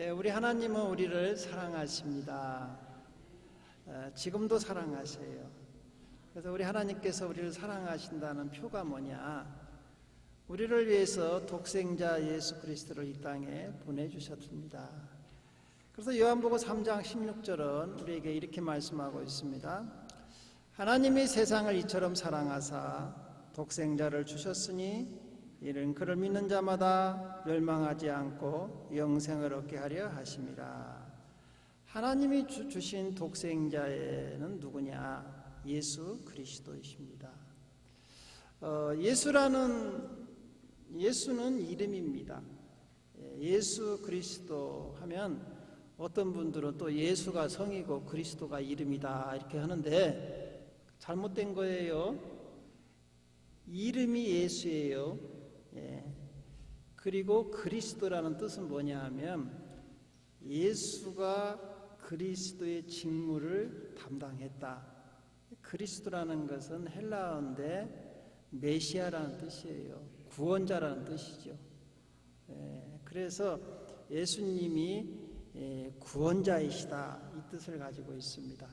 우리 하나님은 우리를 사랑하십니다. 지금도 사랑하세요. 그래서 우리 하나님께서 우리를 사랑하신다는 표가 뭐냐? 우리를 위해서 독생자 예수 그리스도를 이 땅에 보내주셨습니다. 그래서 요한복음 3장 16절은 우리에게 이렇게 말씀하고 있습니다. 하나님이 세상을 이처럼 사랑하사 독생자를 주셨으니 이는 그를 믿는 자마다 멸망하지 않고 영생을 얻게 하려 하심이라. 하나님이 주신 독생자는 누구냐? 예수 그리스도이십니다. 예수는 이름입니다. 예수 그리스도 하면 어떤 분들은 또 예수가 성이고 그리스도가 이름이다 이렇게 하는데 잘못된 거예요. 이름이 예수예요. 그리고 그리스도라는 뜻은 뭐냐 하면 예수가 그리스도의 직무를 담당했다. 그리스도라는 것은 헬라어인데 메시아라는 뜻이에요. 구원자라는 뜻이죠. 그래서 예수님이 구원자이시다 이 뜻을 가지고 있습니다.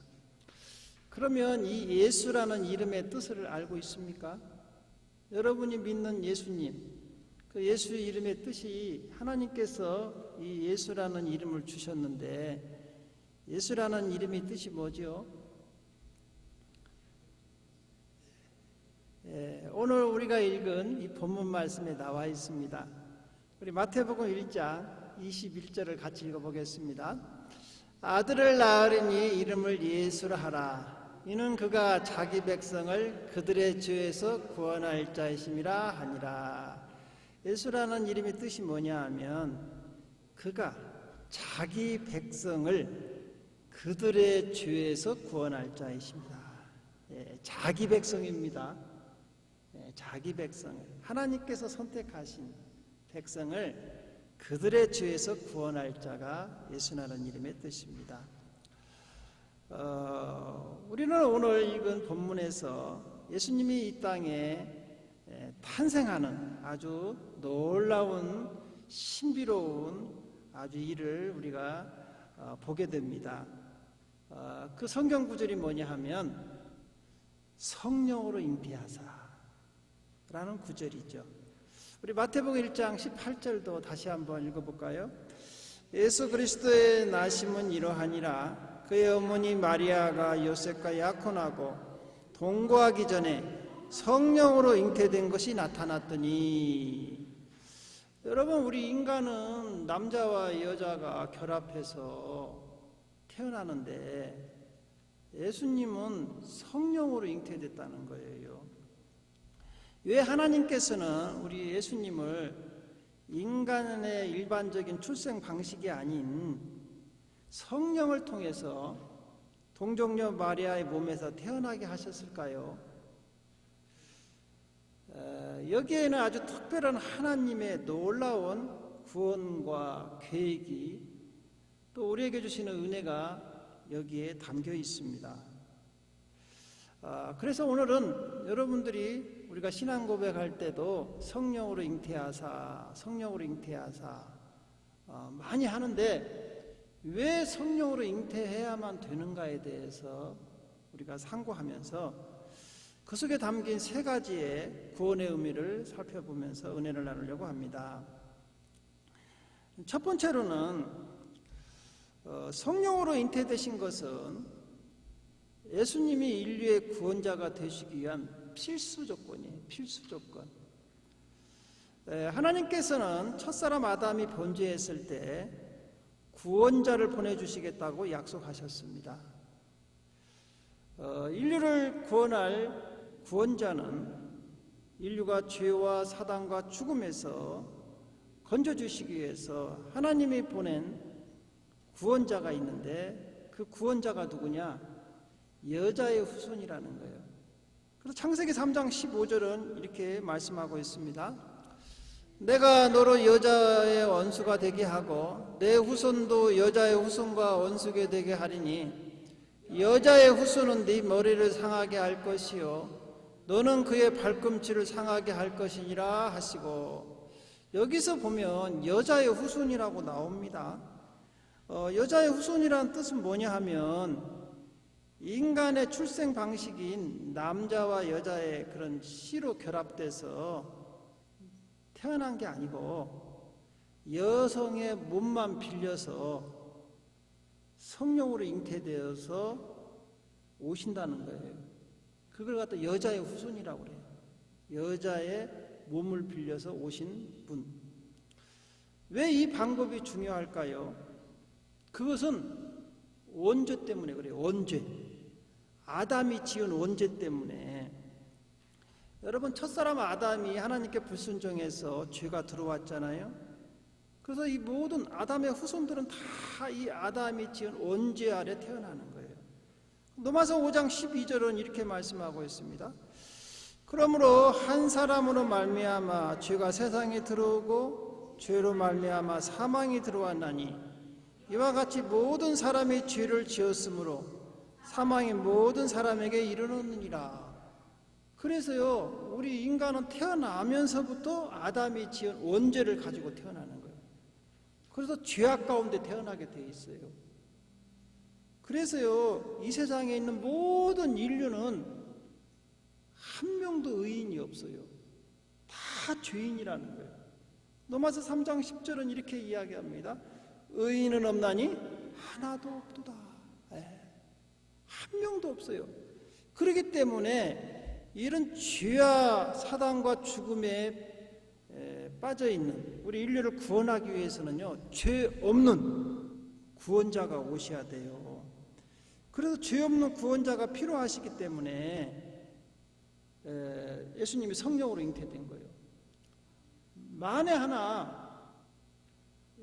그러면 이 예수라는 이름의 뜻을 알고 있습니까? 여러분이 믿는 예수님, 그 예수 이름의 뜻이 하나님께서 이 예수라는 이름을 주셨는데 예수라는 이름의 뜻이 뭐죠? 오늘 우리가 읽은 이 본문 말씀에 나와 있습니다. 우리 마태복음 1장 21절을 같이 읽어보겠습니다. 아들을 낳으리니 이름을 예수라 하라. 이는 그가 자기 백성을 그들의 죄에서 구원할 자이심이라 하니라. 예수라는 이름의 뜻이 뭐냐 하면 그가 자기 백성을 그들의 죄에서 구원할 자이십니다. 자기 백성입니다. 자기 백성을 하나님께서 선택하신 백성을 그들의 죄에서 구원할 자가 예수라는 이름의 뜻입니다. 우리는 오늘 읽은 본문에서 예수님이 이 땅에 탄생하는 아주 놀라운 신비로운 아주 일을 우리가 보게 됩니다. 그 성경 구절이 뭐냐 하면 성령으로 잉태하사 라는 구절이죠. 우리 마태복음 1장 18절도 다시 한번 읽어볼까요? 예수 그리스도의 나심은 이러하니라. 그의 어머니 마리아가 요셉과 약혼하고 동거하기 전에 성령으로 잉태된 것이 나타났더니. 여러분, 우리 인간은 남자와 여자가 결합해서 태어나는데 예수님은 성령으로 잉태됐다는 거예요. 왜 하나님께서는 우리 예수님을 인간의 일반적인 출생 방식이 아닌 성령을 통해서 동정녀 마리아의 몸에서 태어나게 하셨을까요? 여기에는 아주 특별한 하나님의 놀라운 구원과 계획이 또 우리에게 주시는 은혜가 여기에 담겨 있습니다. 그래서 오늘은 여러분들이 우리가 신앙 고백할 때도 성령으로 잉태하사 많이 하는데 왜 성령으로 잉태해야만 되는가에 대해서 우리가 상고하면서 그 속에 담긴 세 가지의 구원의 의미를 살펴보면서 은혜를 나누려고 합니다. 첫 번째로는 성령으로 잉태되신 것은 예수님이 인류의 구원자가 되시기 위한 필수 조건이에요. 필수 조건. 하나님께서는 첫사람 아담이 범죄했을 때 구원자를 보내주시겠다고 약속하셨습니다. 인류를 구원할 구원자는 인류가 죄와 사단과 죽음에서 건져주시기 위해서 하나님이 보낸 구원자가 있는데 그 구원자가 누구냐? 여자의 후손이라는 거예요. 그래서 창세기 3장 15절은 이렇게 말씀하고 있습니다. 내가 너로 여자의 원수가 되게 하고 내 후손도 여자의 후손과 원수가 되게 하리니 여자의 후손은 네 머리를 상하게 할 것이요 너는 그의 발꿈치를 상하게 할 것이니라 하시고, 여기서 보면 여자의 후손이라고 나옵니다. 여자의 후손이라는 뜻은 뭐냐 하면 인간의 출생 방식인 남자와 여자의 그런 씨로 결합돼서 태어난 게 아니고 여성의 몸만 빌려서 성령으로 잉태되어서 오신다는 거예요. 그걸 갖다 여자의 후손이라고 그래요. 여자의 몸을 빌려서 오신 분. 왜 이 방법이 중요할까요? 그것은 원죄 때문에 그래요. 원죄. 아담이 지은 원죄 때문에. 여러분, 첫사람 아담이 하나님께 불순종해서 죄가 들어왔잖아요. 그래서 이 모든 아담의 후손들은 다 이 아담이 지은 원죄 아래 태어나는 거예요. 로마서 5장 12절은 이렇게 말씀하고 있습니다. 그러므로 한 사람으로 말미암아 죄가 세상에 들어오고 죄로 말미암아 사망이 들어왔나니 이와 같이 모든 사람이 죄를 지었으므로 사망이 모든 사람에게 이르렀느니라. 그래서요, 우리 인간은 태어나면서부터 아담이 지은 원죄를 가지고 태어나는 거예요. 그래서 죄악 가운데 태어나게 돼 있어요. 그래서요, 이 세상에 있는 모든 인류는 한 명도 의인이 없어요. 다 죄인이라는 거예요. 로마서 3장 10절은 이렇게 이야기합니다. 의인은 없나니 하나도 없도다. 한 명도 없어요. 그렇기 때문에 이런 죄와 사단과 죽음에 빠져있는 우리 인류를 구원하기 위해서는요, 죄 없는 구원자가 오셔야 돼요. 그래서 죄 없는 구원자가 필요하시기 때문에 예수님이 성령으로 잉태된 거예요. 만에 하나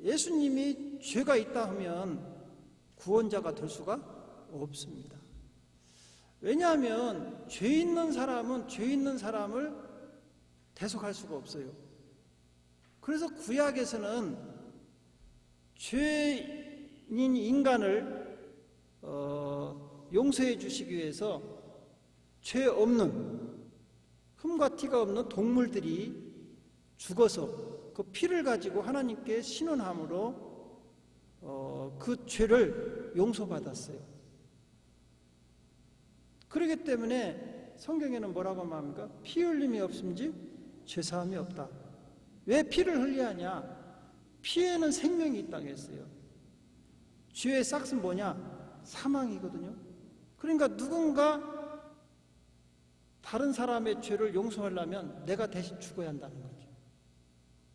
예수님이 죄가 있다 하면 구원자가 될 수가 없습니다. 왜냐하면 죄 있는 사람은 죄 있는 사람을 대속할 수가 없어요. 그래서 구약에서는 죄인 인간을 용서해 주시기 위해서 죄 없는 흠과 티가 없는 동물들이 죽어서 그 피를 가지고 하나님께 신원함으로 그 죄를 용서받았어요. 그렇기 때문에 성경에는 뭐라고 말합니까? 피 흘림이 없음즉 죄사함이 없다. 왜 피를 흘려야 하냐? 피에는 생명이 있다고 했어요. 죄의 싹은 뭐냐? 사망이거든요. 그러니까 누군가 다른 사람의 죄를 용서하려면 내가 대신 죽어야 한다는 거죠.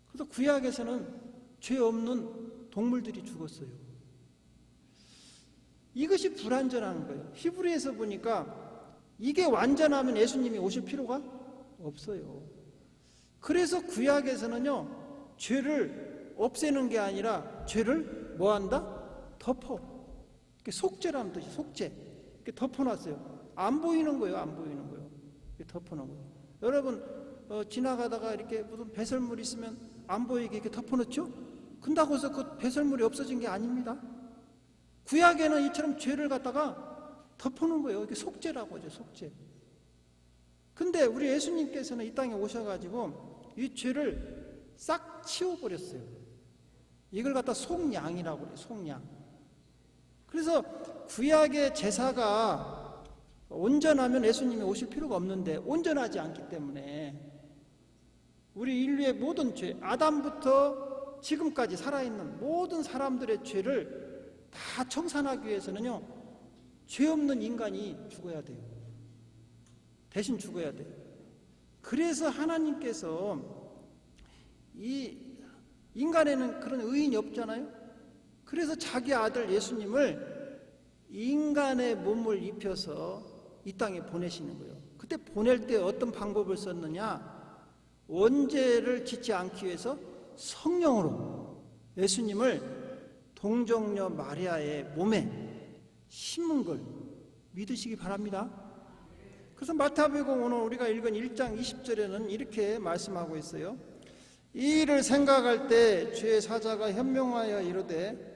그래서 구약에서는 죄 없는 동물들이 죽었어요. 이것이 불완전한 거예요. 히브리에서 보니까 이게 완전하면 예수님이 오실 필요가 없어요. 그래서 구약에서는요, 죄를 없애는 게 아니라 죄를 뭐 한다? 덮어. 속죄라는 뜻이 속죄. 이렇게 덮어놨어요. 안 보이는 거예요. 안 보이는 거예요. 덮어놓은 거예요. 여러분 지나가다가 이렇게 무슨 배설물 있으면 안 보이게 이렇게 덮어놓죠? 근다고 해서 그 배설물이 없어진 게 아닙니다. 구약에는 이처럼 죄를 갖다가 덮어놓은 거예요. 이게 속죄라고 하죠. 속죄. 근데 우리 예수님께서는 이 땅에 오셔가지고 이 죄를 싹 치워버렸어요. 이걸 갖다 속량이라고 그래요. 속량. 그래서 구약의 제사가 온전하면 예수님이 오실 필요가 없는데 온전하지 않기 때문에 우리 인류의 모든 죄, 아담부터 지금까지 살아있는 모든 사람들의 죄를 다 청산하기 위해서는요, 죄 없는 인간이 죽어야 돼요. 대신 죽어야 돼요. 그래서 하나님께서 이 인간에는 그런 의인이 없잖아요. 그래서 자기 아들 예수님을 인간의 몸을 입혀서 이 땅에 보내시는 거예요. 그때 보낼 때 어떤 방법을 썼느냐? 원죄를 짓지 않기 위해서 성령으로 예수님을 동정녀 마리아의 몸에 심은 걸 믿으시기 바랍니다. 그래서 마태복음 오늘 우리가 읽은 1장 20절에는 이렇게 말씀하고 있어요. 이 일을 생각할 때 주의 사자가 현명하여 이르되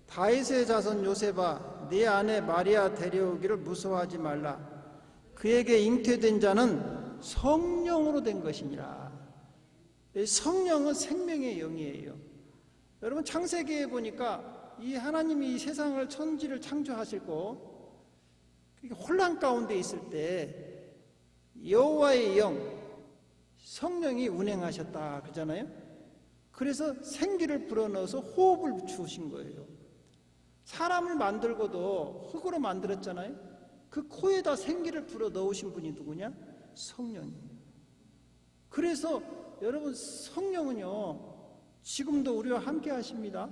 다윗의 자손 요셉아 네 아내 마리아 데려오기를 무서워하지 말라. 그에게 잉태된 자는 성령으로 된 것이니라. 성령은 생명의 영이에요. 여러분 창세기에 보니까 이 하나님이 이 세상을 천지를 창조하시고 혼란 가운데 있을 때 여호와의 영 성령이 운행하셨다 그러잖아요. 그래서 생기를 불어넣어서 호흡을 주신 거예요. 사람을 만들고도 흙으로 만들었잖아요. 그 코에다 생기를 불어넣으신 분이 누구냐? 성령이에요. 그래서 여러분 성령은요 지금도 우리와 함께 하십니다.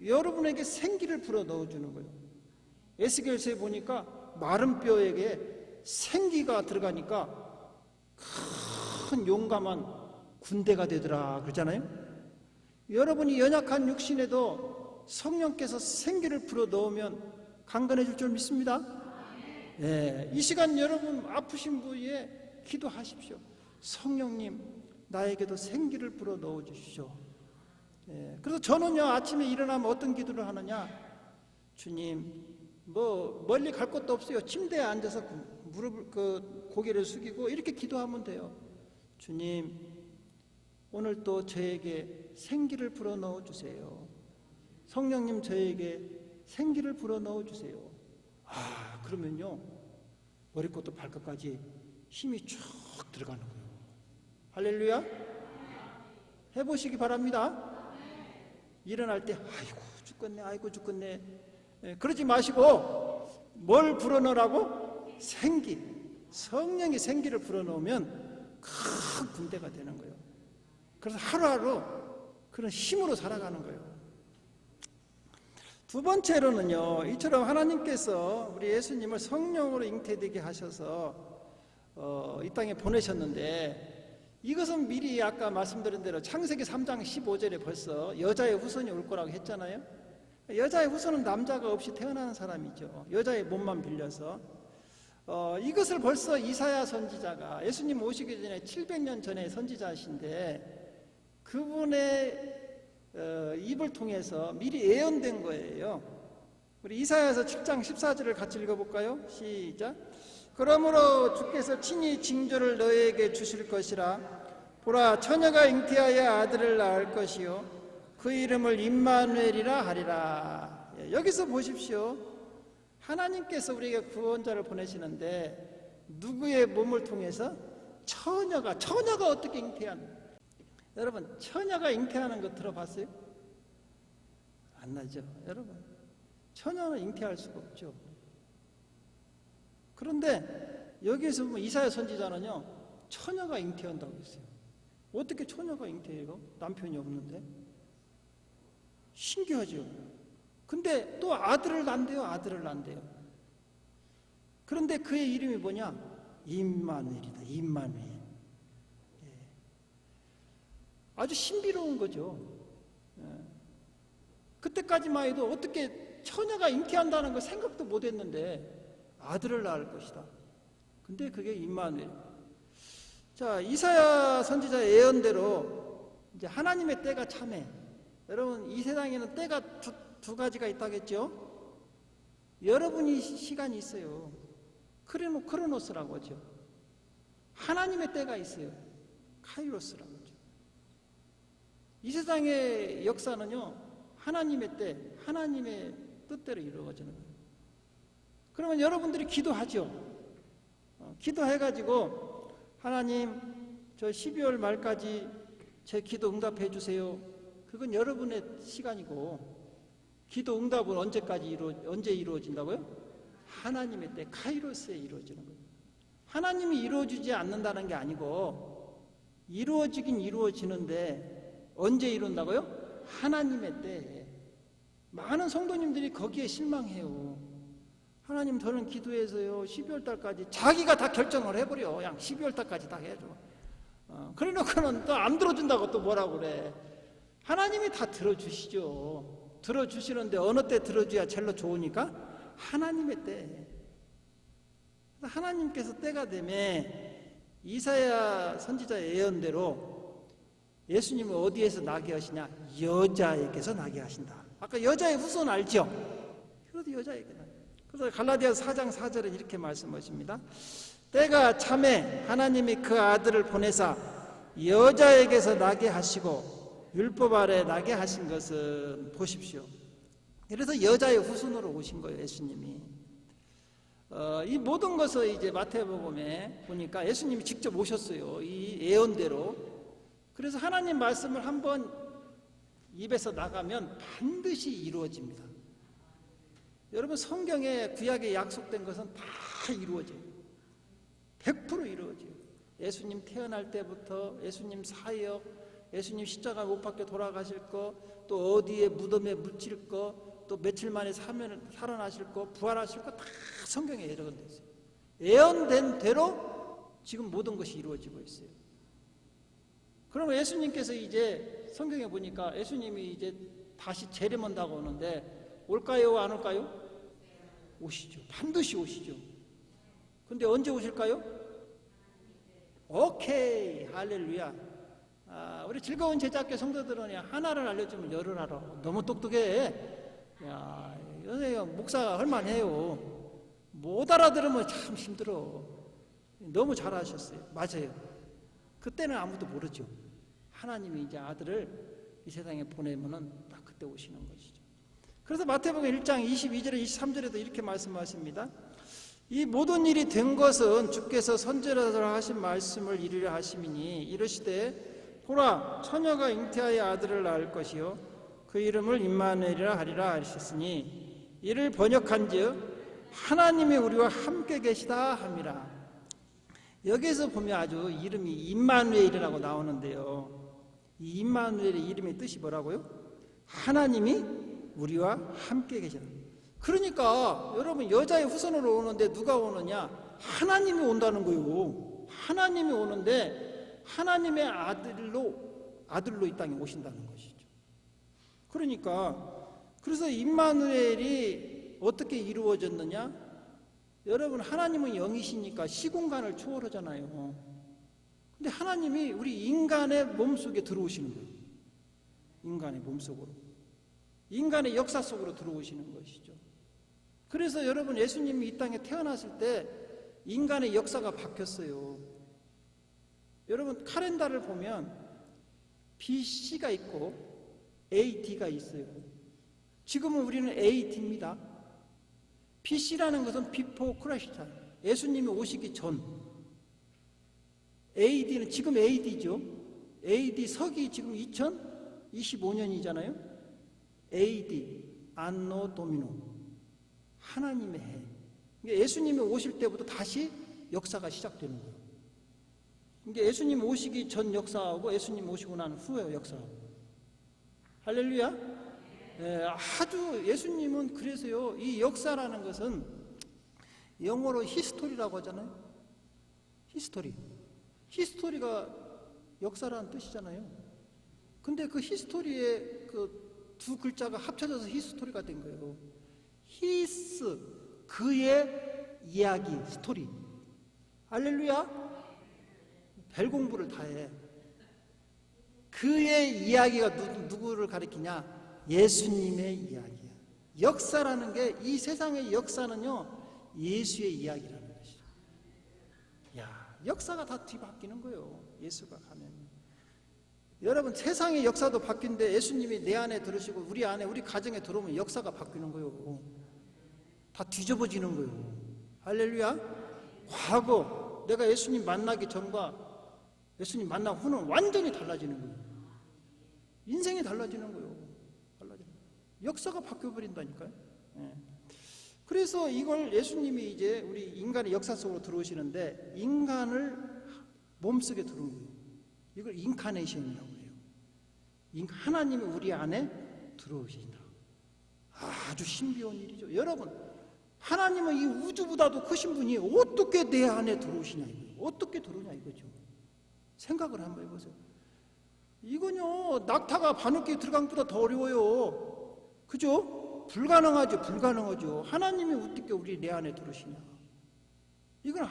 여러분에게 생기를 불어넣어 주는 거예요. 에스겔서에 보니까 마른 뼈에게 생기가 들어가니까 큰 용감한 군대가 되더라 그러잖아요. 여러분이 연약한 육신에도 성령께서 생기를 불어넣으면 강건해질 줄 믿습니다. 네, 이 시간 여러분 아프신 부위에 기도하십시오. 성령님 나에게도 생기를 불어넣어 주시오. 네, 그래서 저는요 아침에 일어나면 어떤 기도를 하느냐, 주님 뭐 멀리 갈 것도 없어요. 침대에 앉아서 무릎을 고개를 숙이고 이렇게 기도하면 돼요. 주님 오늘 또 저에게 생기를 불어넣어 주세요. 성령님 저에게 생기를 불어넣어 주세요. 그러면요 머리부터 발끝까지 힘이 쭉 들어가는 거예요. 할렐루야. 해보시기 바랍니다. 일어날 때 아이고 죽겠네 아이고 죽겠네 그러지 마시고 뭘 불어넣으라고? 생기. 성령이 생기를 불어넣으면 큰 군대가 되는 거예요. 그래서 하루하루 그런 힘으로 살아가는 거예요. 두 번째로는요, 이처럼 하나님께서 우리 예수님을 성령으로 잉태되게 하셔서 이 땅에 보내셨는데, 이것은 미리 아까 말씀드린 대로 창세기 3장 15절에 벌써 여자의 후손이 올 거라고 했잖아요. 여자의 후손은 남자가 없이 태어나는 사람이죠. 여자의 몸만 빌려서. 이것을 벌써 이사야 선지자가 예수님 오시기 전에 700년 전에 선지자이신데 그분의 입을 통해서 미리 예언된 거예요. 우리 이사야서 7장 14절을 같이 읽어볼까요? 시작. 그러므로 주께서 친히 징조를 너희에게 주실 것이라. 보라, 처녀가 잉태하여 아들을 낳을 것이요 그 이름을 임마누엘이라 하리라. 여기서 보십시오. 하나님께서 우리에게 구원자를 보내시는데 누구의 몸을 통해서? 처녀가 어떻게 잉태하는? 여러분, 처녀가 잉태하는 거 들어봤어요? 안 나죠, 여러분. 처녀는 잉태할 수가 없죠. 그런데 여기에서 이사야 선지자는요, 처녀가 잉태한다고 했어요. 어떻게 처녀가 잉태해요? 남편이 없는데? 신기하죠. 근데 또 아들을 낳는대요. 그런데 그의 이름이 뭐냐? 임마누엘이다. 임마누엘. 아주 신비로운 거죠. 그때까지만 해도 어떻게 처녀가 잉태한다는 거 생각도 못 했는데 아들을 낳을 것이다. 근데 그게 임마누엘. 자, 이사야 선지자의 예언대로 이제 하나님의 때가 참해. 여러분, 이 세상에는 때가 두 가지가 있다겠죠? 여러분이 시간이 있어요. 크로노스라고 하죠. 하나님의 때가 있어요. 카이로스라고 하죠. 이 세상의 역사는요, 하나님의 때, 하나님의 뜻대로 이루어지는 거예요. 그러면 여러분들이 기도하죠. 기도해가지고 하나님, 저 12월 말까지 제 기도 응답해 주세요. 그건 여러분의 시간이고, 기도 응답은 언제 이루어진다고요? 하나님의 때, 카이로스에 이루어지는 거예요. 하나님이 이루어지지 않는다는 게 아니고 이루어지긴 이루어지는데 언제 이룬다고요? 하나님의 때에. 많은 성도님들이 거기에 실망해요. 하나님, 저는 기도해서요 12월 달까지, 자기가 다 결정을 해버려. 그냥 12월 달까지 다 해줘. 그래 놓고는 또 안 들어준다고 또 뭐라고 그래. 하나님이 다 들어주시죠. 들어주시는데 어느 때 들어줘야 제일로 좋으니까? 하나님의 때. 하나님께서 때가 되면 이사야 선지자의 예언대로 예수님은 어디에서 나게 하시냐? 여자에게서 나게 하신다. 아까 여자의 후손 알죠? 그래도 여자에게 나게. 그래서 갈라디아서 4장 4절은 이렇게 말씀하십니다. 때가 참에 하나님이 그 아들을 보내사 여자에게서 나게 하시고 율법 아래 나게 하신 것은, 보십시오, 그래서 여자의 후손으로 오신 거예요, 예수님이. 이 모든 것을 이제 마태복음에 보니까 예수님이 직접 오셨어요. 이 예언대로. 그래서 하나님 말씀을 한번 입에서 나가면 반드시 이루어집니다. 여러분, 성경에 구약에 약속된 것은 다 이루어져요. 100% 이루어져요. 예수님 태어날 때부터 예수님 사역, 예수님 십자가 못 박혀 돌아가실 거, 또 어디에 무덤에 묻힐 거, 또 며칠 만에 살아나실 거, 부활하실 거 다 성경에 예언돼 있어요. 예언된 대로 지금 모든 것이 이루어지고 있어요. 그러면 예수님께서 이제 성경에 보니까 예수님이 이제 다시 재림한다고 오는데 올까요, 안 올까요? 오시죠. 반드시 오시죠. 근데 언제 오실까요? 오케이, 할렐루야. 우리 즐거운 제자학교 성도들은 하나를 알려주면 열을 알아. 너무 똑똑해. 야, 목사가 할만해요. 못 알아들으면 참 힘들어. 너무 잘하셨어요. 맞아요. 그때는 아무도 모르죠. 하나님이 이제 아들을 이 세상에 보내면은 딱 그때 오시는 것이죠. 그래서 마태복음 1장 22절에 23절에도 이렇게 말씀하십니다. 이 모든 일이 된 것은 주께서 선지자들로 하신 말씀을 이루려 하심이니 이르시되 보라 처녀가 잉태하여 아들을 낳을 것이요 그 이름을 임마누엘이라 하리라 하셨으니 이를 번역한즉 하나님이 우리와 함께 계시다 함이라. 여기에서 보면 아주 이름이 임마누엘이라고 나오는데요. 이 임마누엘의 이름의 뜻이 뭐라고요? 하나님이 우리와 함께 계시다. 그러니까 여러분, 여자의 후손으로 오는데 누가 오느냐? 하나님이 온다는 거예요. 하나님이 오는데 하나님의 아들로 이 땅에 오신다는 것이죠. 그러니까 그래서 임마누엘이 어떻게 이루어졌느냐? 여러분, 하나님은 영이시니까 시공간을 초월하잖아요. 근데 하나님이 우리 인간의 몸속에 들어오시는 거예요. 인간의 몸속으로. 인간의 역사 속으로 들어오시는 것이죠. 그래서 여러분, 예수님이 이 땅에 태어났을 때 인간의 역사가 바뀌었어요. 여러분, 카렌다를 보면 BC가 있고 AD가 있어요. 지금은 우리는 AD입니다. BC라는 것은 Before Christ, 예수님이 오시기 전. AD는 지금 AD죠. AD 서기 지금 2025년이잖아요. AD, 안노 도미노, 하나님의 해. 그러니까 예수님이 오실 때부터 다시 역사가 시작되는 거예요. 그러니까 예수님 오시기 전 역사하고 예수님 오시고 난 후의 역사하고. 할렐루야. 아주 예수님은 그래서요, 이 역사라는 것은 영어로 히스토리라고 하잖아요. 히스토리가 역사라는 뜻이잖아요. 근데 그 히스토리의 그 두 글자가 합쳐져서 히스토리가 된 거예요. 히스, 그의 이야기, 스토리. 할렐루야. 별 공부를 다 해. 그의 이야기가 누구를 가리키냐? 예수님의 이야기야. 역사라는 게, 이 세상의 역사는요, 예수의 이야기라는 것이죠. 야, 역사가 다 뒤바뀌는 거예요. 예수가 가면. 여러분, 세상의 역사도 바뀐데 예수님이 내 안에 들으시고 우리 안에, 우리 가정에 들어오면 역사가 바뀌는 거예요. 다 뒤집어지는 거예요. 할렐루야. 과거 내가 예수님 만나기 전과 예수님 만난 후는 완전히 달라지는 거예요. 인생이 달라지는 거예요. 역사가 바뀌어버린다니까요. 그래서 이걸 예수님이 이제 우리 인간의 역사 속으로 들어오시는데 인간을 몸속에 들어온 거예요. 이걸 인카네이션이라고 해요. 하나님이 우리 안에 들어오신다. 아주 신비한 일이죠. 여러분, 하나님은 이 우주보다도 크신 분이 어떻게 내 안에 들어오시냐 이거예요. 어떻게 들어오냐 이거죠. 생각을 한번 해보세요. 이건요, 낙타가 바늘귀에 들어간 것보다 더 어려워요. 그죠? 불가능하죠. 하나님이 어떻게 우리 내 안에 들어오시냐. 이건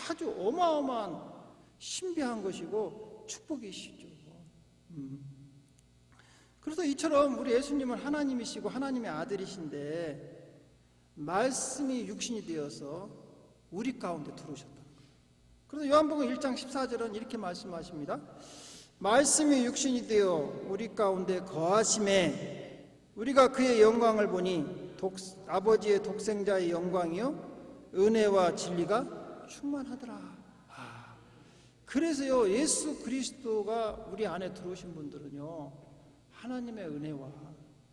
아주 어마어마한 신비한 것이고 축복이시죠. 그래서 이처럼 우리 예수님은 하나님이시고 하나님의 아들이신데 말씀이 육신이 되어서 우리 가운데 들어오셨다. 그래서 요한복음 1장 14절은 이렇게 말씀하십니다. 말씀이 육신이 되어 우리 가운데 거하심에 우리가 그의 영광을 보니 아버지의 독생자의 영광이요 은혜와 진리가 충만하더라. 그래서요, 예수 그리스도가 우리 안에 들어오신 분들은요, 하나님의 은혜와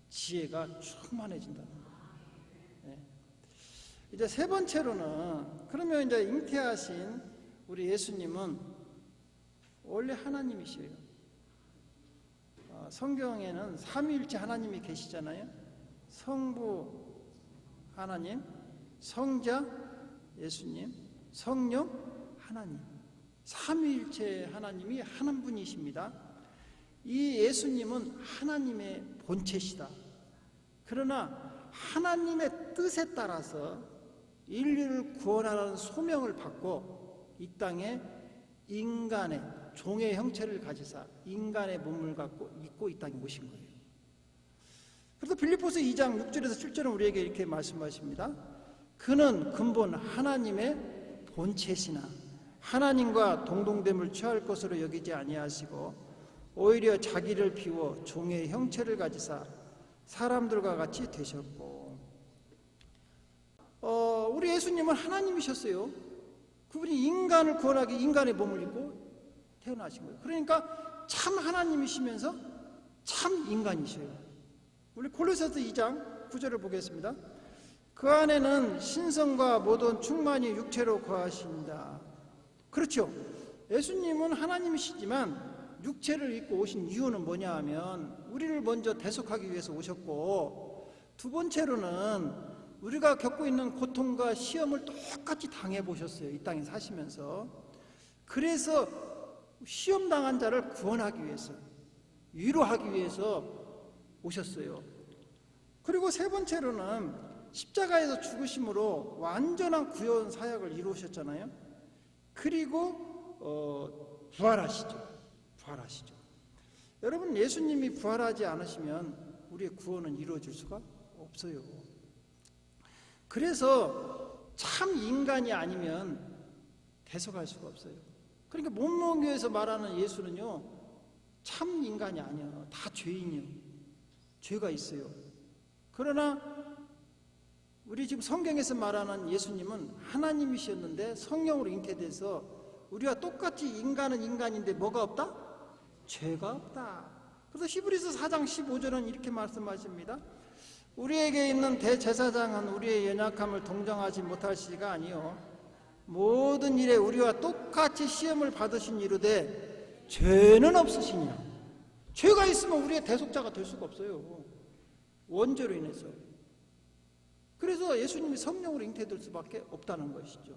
지혜가 충만해진다는 거예요. 네. 이제 세 번째로는, 그러면 이제 잉태하신 우리 예수님은 원래 하나님이시에요. 성경에는 삼위일체 하나님이 계시잖아요. 성부 하나님, 성자 예수님, 성령 하나님, 삼위일체 하나님이 한 분이십니다. 이 예수님은 하나님의 본체시다. 그러나 하나님의 뜻에 따라서 인류를 구원하라는 소명을 받고 이 땅에 인간의 종의 형체를 가지사 인간의 몸을 갖고 입고 이 땅에 오신 거예요. 그래서 빌립보서 2장 6절에서 7절은 우리에게 이렇게 말씀하십니다. 그는 근본 하나님의 본체시나 하나님과 동등됨을 취할 것으로 여기지 아니하시고 오히려 자기를 비워 종의 형체를 가지사 사람들과 같이 되셨고, 우리 예수님은 하나님이셨어요. 그분이 인간을 구원하기 인간의 몸을 입고 태어나신 거예요. 그러니까 참 하나님이시면서 참 인간이셔요. 우리 골로새서 2장 9절을 보겠습니다. 그 안에는 신성과 모든 충만이 육체로 거하신다. 그렇죠. 예수님은 하나님이시지만 육체를 입고 오신 이유는 뭐냐 하면 우리를 먼저 대속하기 위해서 오셨고, 두 번째로는 우리가 겪고 있는 고통과 시험을 똑같이 당해보셨어요. 이 땅에 사시면서. 그래서 시험 당한 자를 구원하기 위해서, 위로하기 위해서 오셨어요. 그리고 세 번째로는 십자가에서 죽으심으로 완전한 구원 사역을 이루셨잖아요. 그리고 부활하시죠. 여러분, 예수님이 부활하지 않으시면 우리의 구원은 이루어질 수가 없어요. 그래서 참 인간이 아니면 대속할 수가 없어요. 그러니까 문무교에서 말하는 예수는요, 참 인간이 아니에요. 다 죄인이요. 죄가 있어요. 그러나 우리 지금 성경에서 말하는 예수님은 하나님이셨는데 성령으로 잉태돼서 우리와 똑같이 인간은 인간인데 뭐가 없다? 죄가 없다. 그래서 히브리서 4장 15절은 이렇게 말씀하십니다. 우리에게 있는 대제사장은 우리의 연약함을 동정하지 못하시가 아니요 모든 일에 우리와 똑같이 시험을 받으신 이르되 죄는 없으시니라. 죄가 있으면 우리의 대속자가 될 수가 없어요. 원죄로 인해서. 그래서 예수님이 성령으로 잉태될 수밖에 없다는 것이죠.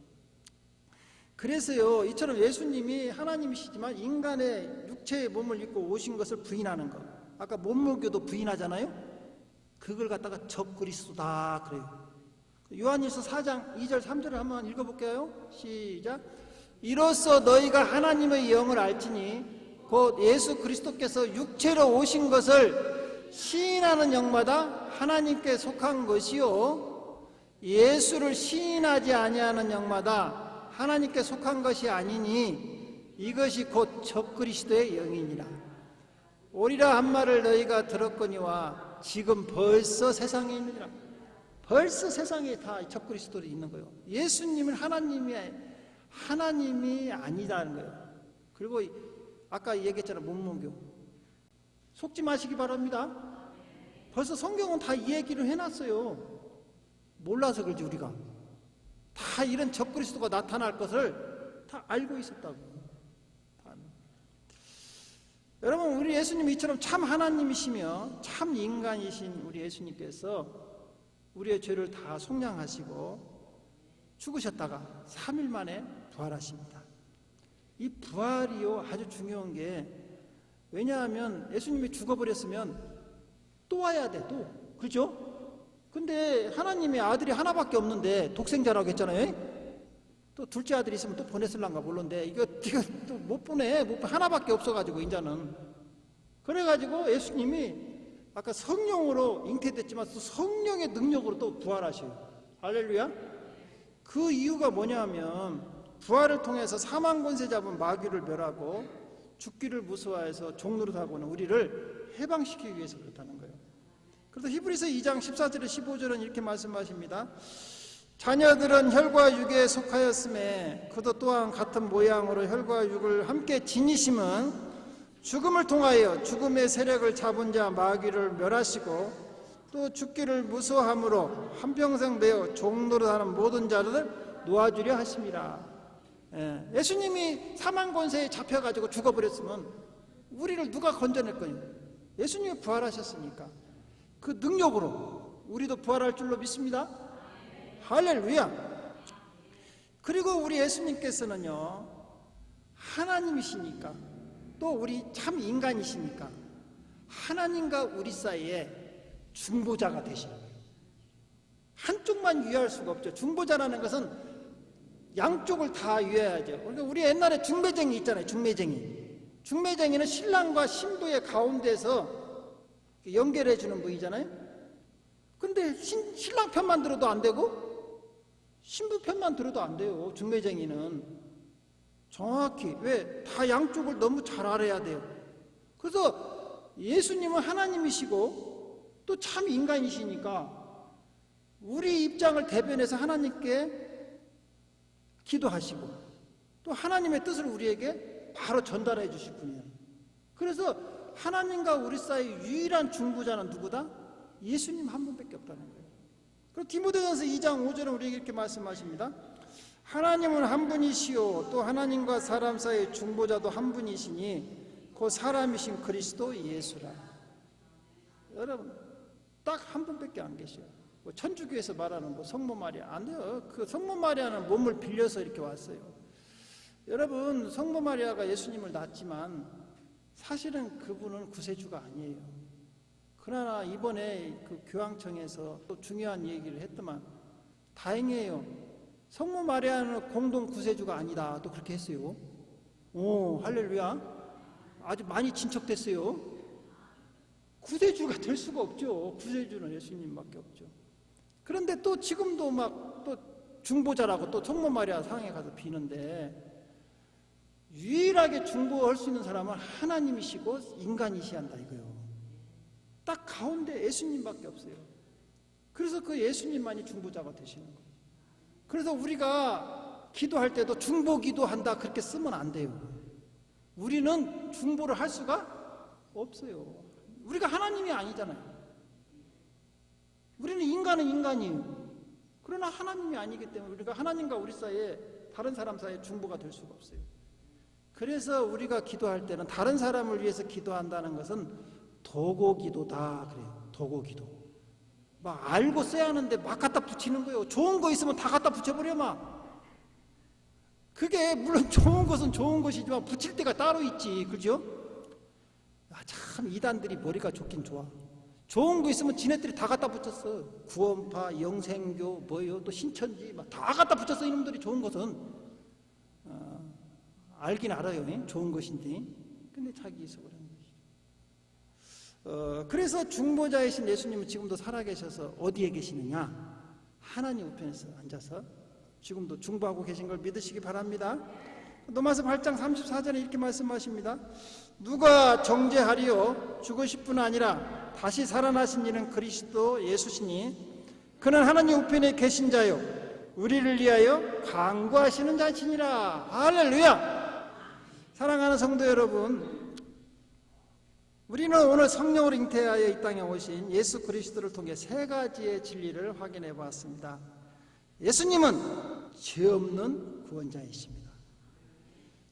그래서요, 이처럼 예수님이 하나님이시지만 인간의 육체의 몸을 입고 오신 것을 부인하는 것, 아까 문무교도 부인하잖아요. 그걸 갖다가 적그리스도다 그래요. 요한일서 4장 2절 3절을 한번 읽어볼게요. 시작. 이로써 너희가 하나님의 영을 알지니 곧 예수 그리스도께서 육체로 오신 것을 시인하는 영마다 하나님께 속한 것이요 예수를 시인하지 아니하는 영마다 하나님께 속한 것이 아니니 이것이 곧 적그리스도의 영이니라. 오리라 한 말을 너희가 들었거니와 지금 벌써 세상에 있느니라. 벌써 세상에 다 적그리스도들이 있는 거예요. 예수님은 하나님이 아니다는 거예요. 그리고 아까 얘기했잖아요. 문무교. 속지 마시기 바랍니다. 벌써 성경은 다 이 얘기를 해놨어요. 몰라서 그러지 우리가. 다 이런 적그리스도가 나타날 것을 다 알고 있었다고. 여러분, 우리 예수님이 이처럼 참 하나님이시며 참 인간이신 우리 예수님께서 우리의 죄를 다 속량하시고 죽으셨다가 3일 만에 부활하십니다. 이 부활이요 아주 중요한 게, 왜냐하면 예수님이 죽어버렸으면 또 와야 돼, 또. 그죠? 근데 하나님의 아들이 하나밖에 없는데 독생자라고 했잖아요. 또 둘째 아들이 있으면 또 보냈을란가 모르는데 이거 또 못 보내. 하나밖에 없어가지고 이제는. 그래가지고 예수님이 아까 성령으로 잉태됐지만 또 성령의 능력으로 또 부활하셔요. 할렐루야. 그 이유가 뭐냐면 부활을 통해서 사망 권세 잡은 마귀를 멸하고 죽기를 무서워해서 종노릇하고는 우리를 해방시키기 위해서 그렇다는 거예요. 그래서 히브리서 2장 14절에 15절은 이렇게 말씀하십니다. 자녀들은 혈과 육에 속하였음에 그도 또한 같은 모양으로 혈과 육을 함께 지니심은 죽음을 통하여 죽음의 세력을 잡은 자 마귀를 멸하시고 또 죽기를 무서워함으로 한평생 매어 종노릇하는 모든 자를 놓아주려 하심이라. 예수님이 사망 권세에 잡혀가지고 죽어버렸으면 우리를 누가 건져낼 거예요? 예수님이 부활하셨으니까 그 능력으로 우리도 부활할 줄로 믿습니다. 할렐루야. 그리고 우리 예수님께서는요, 하나님이시니까 또 우리 참 인간이시니까 하나님과 우리 사이에 중보자가 되시는 거예요. 한쪽만 위할 수가 없죠. 중보자라는 것은 양쪽을 다 위해야죠. 그러니까 우리 옛날에 중매쟁이 있잖아요. 중매쟁이는 신랑과 신부의 가운데서 연결해 주는 분이잖아요. 근데 신랑 편만 들어도 안 되고 신부 편만 들어도 안 돼요. 중매쟁이는 정확히 왜? 다 양쪽을 너무 잘 알아야 돼요. 그래서 예수님은 하나님이시고 또 참 인간이시니까 우리 입장을 대변해서 하나님께 기도하시고 또 하나님의 뜻을 우리에게 바로 전달해 주실 분이에요. 그래서 하나님과 우리 사이 유일한 중보자는 누구다? 예수님 한 분밖에 없다는 거예요. 그리고 디모데전서 2장 5절은 우리에게 이렇게 말씀하십니다. 하나님은 한 분이시요 또 하나님과 사람 사이의 중보자도 한 분이시니 그 사람이신 그리스도 예수라. 여러분 딱 한 분밖에 안 계셔요. 뭐 천주교에서 말하는 뭐 성모 마리아 안 돼요. 그 성모 마리아는 몸을 빌려서 이렇게 왔어요. 여러분 성모 마리아가 예수님을 낳았지만 사실은 그분은 구세주가 아니에요. 그러나 이번에 그 교황청에서 또 중요한 얘기를 했더만 다행이에요. 성모 마리아는 공동 구세주가 아니다. 또 그렇게 했어요. 오, 할렐루야. 아주 많이 진척됐어요. 구세주가 될 수가 없죠. 구세주는 예수님밖에 없죠. 그런데 또 지금도 막 또 중보자라고 또 성모 마리아 상에 가서 비는데 유일하게 중보할 수 있는 사람은 하나님이시고 인간이셔야 한다 이거요. 딱 가운데 예수님밖에 없어요. 그래서 그 예수님만이 중보자가 되시는 거예요. 그래서 우리가 기도할 때도 중보 기도한다 그렇게 쓰면 안 돼요. 우리는 중보를 할 수가 없어요. 우리가 하나님이 아니잖아요. 우리는 인간은 인간이에요. 그러나 하나님이 아니기 때문에 우리가 하나님과 우리 사이에 다른 사람 사이에 중보가 될 수가 없어요. 그래서 우리가 기도할 때는 다른 사람을 위해서 기도한다는 것은 도고 기도다 그래요. 도고 기도. 막 알고 써야 하는데 막 갖다 붙이는 거예요. 좋은 거 있으면 다 갖다 붙여버려 막. 그게 물론 좋은 것은 좋은 것이지만 붙일 때가 따로 있지. 그죠? 아, 참 이단들이 머리가 좋긴 좋아. 좋은 거 있으면 지네들이 다 갖다 붙였어. 구원파, 영생교, 뭐요, 또 신천지 막 다 갖다 붙였어. 이놈들이 좋은 것은 알긴 알아요. 좋은 것인데 근데 자기 있어버리는 것이죠. 그래서 중보자이신 예수님은 지금도 살아계셔서 어디에 계시느냐? 하나님 우편에서 앉아서 지금도 중보하고 계신 걸 믿으시기 바랍니다. 로마서 8장 34절에 이렇게 말씀하십니다. 누가 정죄하리요? 죽으실 뿐 아니라 다시 살아나신 이는 그리스도 예수시니 그는 하나님 우편에 계신 자요 우리를 위하여 간구하시는 자시니라. 할렐루야. 사랑하는 성도 여러분, 우리는 오늘 성령으로 잉태하여 이 땅에 오신 예수 그리스도를 통해 세 가지의 진리를 확인해 보았습니다. 예수님은 죄 없는 구원자이십니다.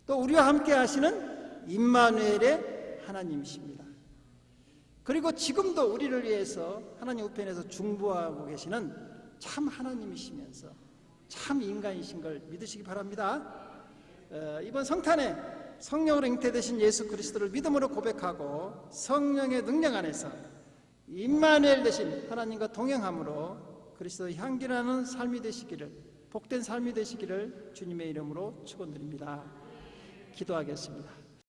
또 우리와 함께 하시는 임마누엘의 하나님이십니다. 그리고 지금도 우리를 위해서 하나님 우편에서 중보하고 계시는 참 하나님이시면서 참 인간이신 걸 믿으시기 바랍니다. 이번 성탄에 성령으로 잉태되신 예수 그리스도를 믿음으로 고백하고 성령의 능력 안에서 임마누엘 되신 하나님과 동행함으로 그리스도의 향기나는 삶이 되시기를, 복된 삶이 되시기를 주님의 이름으로 축원드립니다. 기도하겠습니다.